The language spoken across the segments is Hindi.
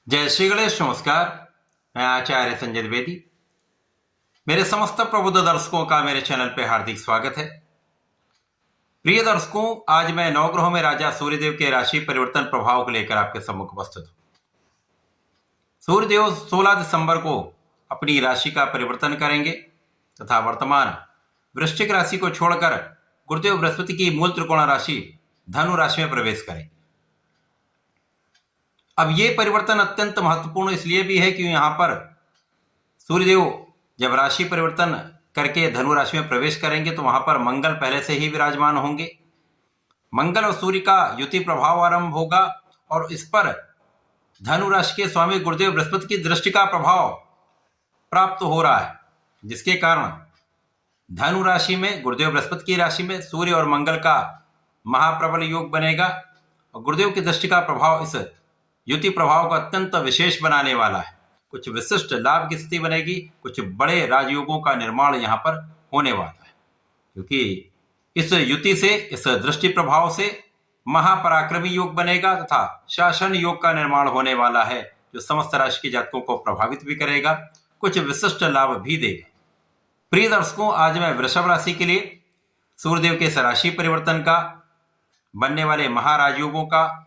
जय श्री गणेश। नमस्कार। मैं आचार्य संजय द्विवेदी। मेरे समस्त प्रबुद्ध दर्शकों का मेरे चैनल पे हार्दिक स्वागत है। प्रिय दर्शकों, आज मैं नवग्रहों में राजा सूर्यदेव के राशि परिवर्तन प्रभाव को लेकर आपके सम्मुख उपस्थित हूं। सूर्यदेव 16 दिसंबर को अपनी राशि का परिवर्तन करेंगे तथा वर्तमान वृश्चिक राशि को छोड़कर गुरुदेव बृहस्पति की मूल त्रिकोण राशि धनु राशि में प्रवेश करेंगे। अब ये परिवर्तन अत्यंत महत्वपूर्ण इसलिए भी है कि यहाँ पर सूर्यदेव जब राशि परिवर्तन करके धनु राशि में प्रवेश करेंगे तो वहां पर मंगल पहले से ही विराजमान होंगे। मंगल और सूर्य का युति प्रभाव आरंभ होगा और इस पर धनु राशि के स्वामी गुरुदेव बृहस्पति की दृष्टि का प्रभाव प्राप्त हो रहा है, जिसके कारण धनु राशि में गुरुदेव बृहस्पति की राशि में सूर्य और मंगल का महाप्रबल योग बनेगा और गुरुदेव की दृष्टि का प्रभाव इस युति प्रभाव को अत्यंत विशेष बनाने वाला है। कुछ विशिष्ट लाभ की स्थिति बनेगी, कुछ बड़े राजयोगों का निर्माण यहाँ पर होने वाला है, क्योंकि इस युति से, इस दृष्टि प्रभाव से महापराक्रमी योग बनेगा तथा शासन योग का निर्माण होने वाला है, जो समस्त राशि के जातकों को प्रभावित भी करेगा, कुछ विशिष्ट लाभ भी देगा। प्रिय दर्शकों, आज मैं वृषभ राशि के लिए सूर्यदेव के इस राशि परिवर्तन का, बनने वाले महाराजयोगों का,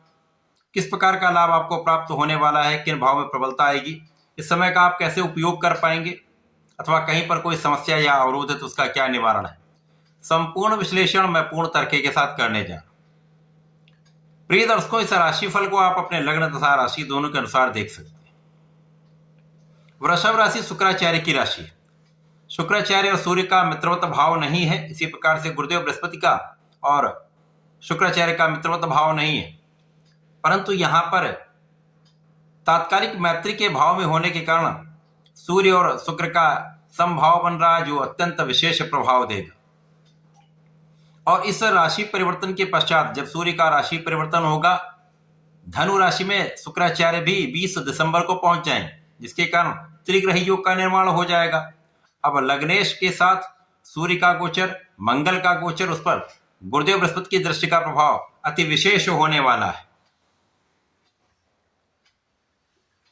किस प्रकार का लाभ आपको प्राप्त होने वाला है, किन भाव में प्रबलता आएगी, इस समय का आप कैसे उपयोग कर पाएंगे, अथवा कहीं पर कोई समस्या या अवरोध है तो उसका क्या निवारण है, संपूर्ण विश्लेषण मैं पूर्ण तर्क के साथ करने जा रहा हूं। प्रिय दर्शकों, इस राशिफल को आप अपने लग्न तथा राशि दोनों के अनुसार देख सकते हैं। वृषभ राशि शुक्राचार्य की राशि है। शुक्राचार्य और सूर्य का मित्रवत भाव नहीं है, इसी प्रकार से गुरुदेव बृहस्पति का और शुक्राचार्य का मित्रवत भाव नहीं है, परंतु यहां पर तात्कालिक मैत्री के भाव में होने के कारण सूर्य और शुक्र का समभाव बन रहा है, जो अत्यंत विशेष प्रभाव देगा। और इस राशि परिवर्तन के पश्चात जब सूर्य का राशि परिवर्तन होगा, धनु राशि में शुक्राचार्य भी 20 दिसंबर को पहुंच जाएंगे, जिसके कारण त्रिग्रही योग का निर्माण हो जाएगा। अब लग्नेश के साथ सूर्य का गोचर, मंगल का गोचर, उस पर गुरुदेव बृहस्पति की दृष्टि का प्रभाव अति विशेष होने वाला है।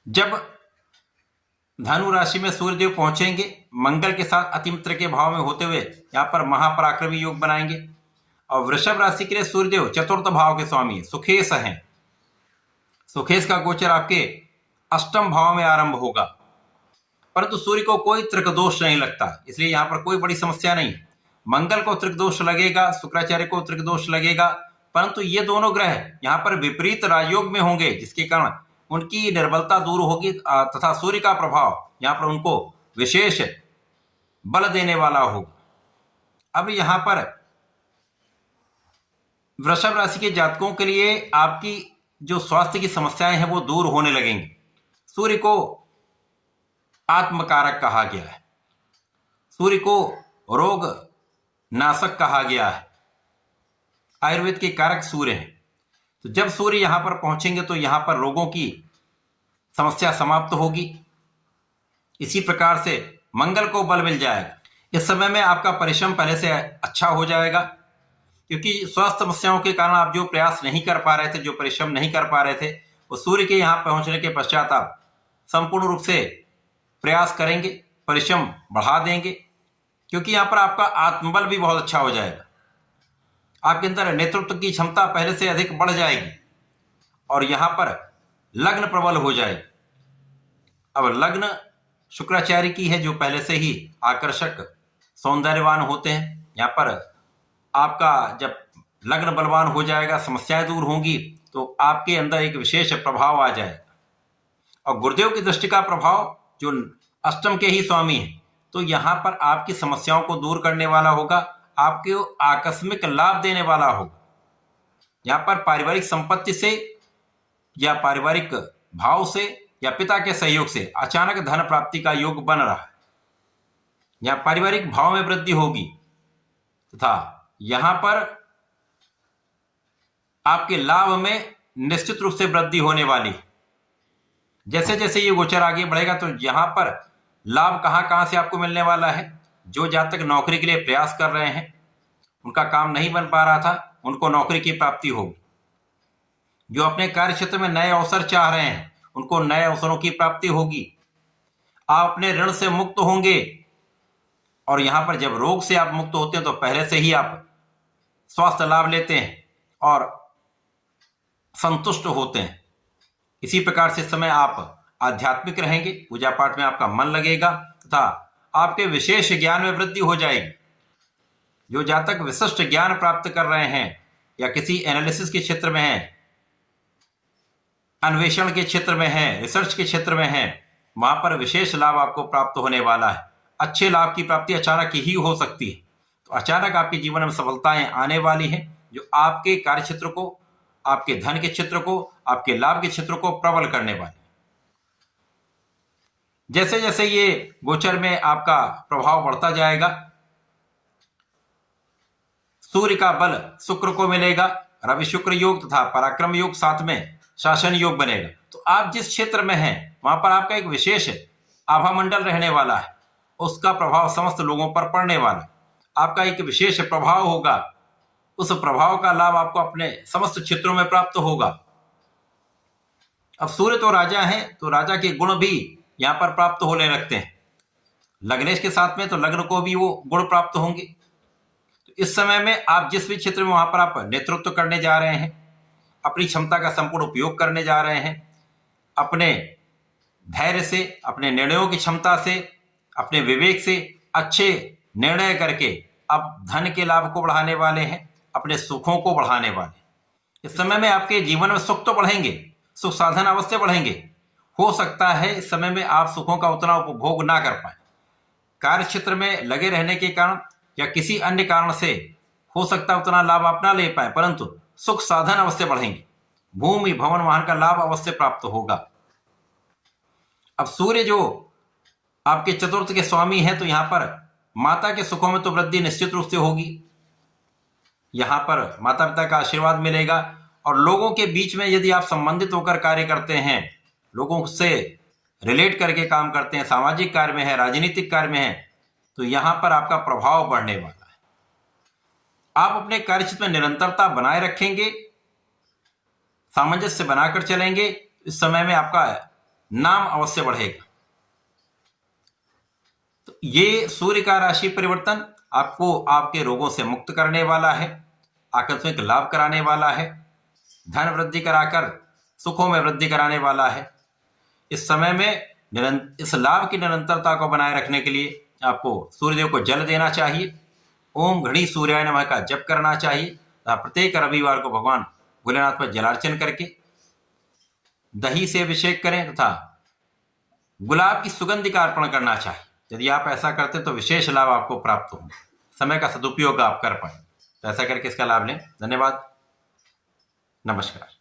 जब धनु राशि में सूर्यदेव पहुंचेंगे, मंगल के साथ अतिमित्र के भाव में होते हुए यहां पर महापराक्रमी योग बनाएंगे। और वृषभ राशि के लिए सूर्यदेव चतुर्थ भाव के स्वामी सुखेश हैं। सुखेश का गोचर आपके अष्टम भाव में आरंभ होगा, परंतु सूर्य को कोई त्रिक दोष नहीं लगता, इसलिए यहां पर कोई बड़ी समस्या नहीं। मंगल को त्रिक दोष लगेगा, शुक्राचार्य को त्रिक दोष लगेगा, परंतु ये दोनों ग्रह यहां पर विपरीत राजयोग में होंगे, जिसके कारण उनकी निर्बलता दूर होगी तथा सूर्य का प्रभाव यहां पर उनको विशेष बल देने वाला होगा। अब यहां पर वृषभ राशि के जातकों के लिए आपकी जो स्वास्थ्य की समस्याएं हैं वो दूर होने लगेंगी। सूर्य को आत्मकारक कहा गया है, सूर्य को रोग नाशक कहा गया है, आयुर्वेद के कारक सूर्य हैं। तो जब सूर्य यहां पर पहुंचेंगे तो यहां पर रोगों की समस्या समाप्त होगी। इसी प्रकार से मंगल को बल मिल जाएगा। इस समय में आपका परिश्रम पहले से अच्छा हो जाएगा, क्योंकि स्वास्थ्य समस्याओं के कारण आप जो प्रयास नहीं कर पा रहे थे, जो परिश्रम नहीं कर पा रहे थे, वो सूर्य के यहां पहुंचने के पश्चात आप संपूर्ण रूप से प्रयास करेंगे, परिश्रम बढ़ा देंगे, क्योंकि यहां पर आपका आत्मबल भी बहुत अच्छा हो जाएगा। आपके अंदर नेतृत्व की क्षमता पहले से अधिक बढ़ जाएगी और यहां पर लग्न प्रबल हो जाएगी। अब लग्न शुक्राचार्य की है, जो पहले से ही आकर्षक सौंदर्यवान होते हैं। यहां पर आपका जब लग्न बलवान हो जाएगा, समस्याएं दूर होंगी, तो आपके अंदर एक विशेष प्रभाव आ जाएगा। और गुरुदेव की दृष्टि का प्रभाव जो अष्टम के ही स्वामी है, तो यहां पर आपकी समस्याओं को दूर करने वाला होगा, आपके आकस्मिक लाभ देने वाला होगा। यहां पर पारिवारिक संपत्ति से या पारिवारिक भाव से या पिता के सहयोग से अचानक धन प्राप्ति का योग बन रहा है। यहां पारिवारिक भाव में वृद्धि होगी तथा यहां पर आपके लाभ में निश्चित रूप से वृद्धि होने वाली है। जैसे जैसे ये गोचर आगे बढ़ेगा तो यहां पर लाभ कहां से आपको मिलने वाला है। जो जातक नौकरी के लिए प्रयास कर रहे हैं, उनका काम नहीं बन पा रहा था, उनको नौकरी की प्राप्ति होगी। जो अपने कार्य क्षेत्र में नए अवसर चाह रहे हैं, उनको नए अवसरों की प्राप्ति होगी। आप अपने ऋण से मुक्त होंगे और यहां पर जब रोग से आप मुक्त होते हैं तो पहले से ही आप स्वास्थ्य लाभ लेते हैं और संतुष्ट होते हैं। इसी प्रकार से इस समय आप आध्यात्मिक रहेंगे, पूजा पाठ में आपका मन लगेगा तथा आपके विशेष ज्ञान में वृद्धि हो जाएगी। जो जातक विशिष्ट ज्ञान प्राप्त कर रहे हैं या किसी एनालिसिस के क्षेत्र में हैं, अन्वेषण के क्षेत्र में हैं, रिसर्च के क्षेत्र में हैं, वहां पर विशेष लाभ आपको प्राप्त होने वाला है। अच्छे लाभ की प्राप्ति अचानक ही हो सकती है। तो अचानक आपके जीवन में सफलताएं आने वाली हैं जो आपके कार्य क्षेत्र को, आपके धन के क्षेत्र को, आपके लाभ के क्षेत्र को प्रबल करने वाली। जैसे जैसे ये गोचर में आपका प्रभाव बढ़ता जाएगा, सूर्य का बल शुक्र को मिलेगा, रवि शुक्र योग तथा पराक्रम योग, साथ में शासन योग बनेगा। तो आप जिस क्षेत्र में हैं वहां पर आपका एक विशेष आभा मंडल रहने वाला है, उसका प्रभाव समस्त लोगों पर पड़ने वाला है। आपका एक विशेष प्रभाव होगा, उस प्रभाव का लाभ आपको अपने समस्त क्षेत्रों में प्राप्त होगा। अब सूर्य तो राजा है, तो राजा के गुण भी यहां पर प्राप्त होने लगते हैं। लग्नेश के साथ में तो लग्न को भी वो गुण प्राप्त होंगे। तो इस समय में आप जिस भी क्षेत्र में वहां पर आप नेतृत्व करने जा रहे हैं, अपनी क्षमता का संपूर्ण उपयोग करने जा रहे हैं, अपने धैर्य से, अपने निर्णयों की क्षमता से, अपने विवेक से अच्छे निर्णय करके अब धन के लाभ को बढ़ाने वाले हैं, अपने सुखों को बढ़ाने वाले। इस समय में आपके जीवन में सुख तो बढ़ेंगे, सुख साधन अवश्य बढ़ेंगे। हो सकता है इस समय में आप सुखों का उतना उपभोग ना कर पाए, कार्य क्षेत्र में लगे रहने के कारण या किसी अन्य कारण से हो सकता है उतना लाभ आप ना ले पाए, परंतु सुख साधन अवश्य बढ़ेंगे। भूमि भवन वाहन का लाभ अवश्य प्राप्त होगा। अब सूर्य जो आपके चतुर्थ के स्वामी है, तो यहां पर माता के सुखों में तो वृद्धि निश्चित रूप से होगी। यहां पर माता पिता का आशीर्वाद मिलेगा और लोगों के बीच में यदि आप संबंधित होकर कार्य करते हैं, लोगों से रिलेट करके काम करते हैं, सामाजिक कार्य में है, राजनीतिक कार्य में है, तो यहां पर आपका प्रभाव बढ़ने वाला है। आप अपने कार्य क्षेत्र में निरंतरता बनाए रखेंगे, सामंजस्य बनाकर चलेंगे, इस समय में आपका नाम अवश्य बढ़ेगा। तो ये सूर्य का राशि परिवर्तन आपको आपके रोगों से मुक्त करने वाला है, आकस्मिक लाभ कराने वाला है, धन वृद्धि कराकर सुखों में वृद्धि कराने वाला है। इस समय में इस लाभ की निरंतरता को बनाए रखने के लिए आपको सूर्यदेव को जल देना चाहिए, ओम घड़ी सूर्याय नमः का जप करना चाहिए तथा प्रत्येक रविवार को भगवान भोलेनाथ पर जलार्चन करके दही से अभिषेक करें तथा गुलाब की सुगंधि का अर्पण करना चाहिए। यदि आप ऐसा करते तो विशेष लाभ आपको प्राप्त होंगे, समय का सदुपयोग आप कर पाए। तो ऐसा करके इसका लाभ लें। धन्यवाद, नमस्कार।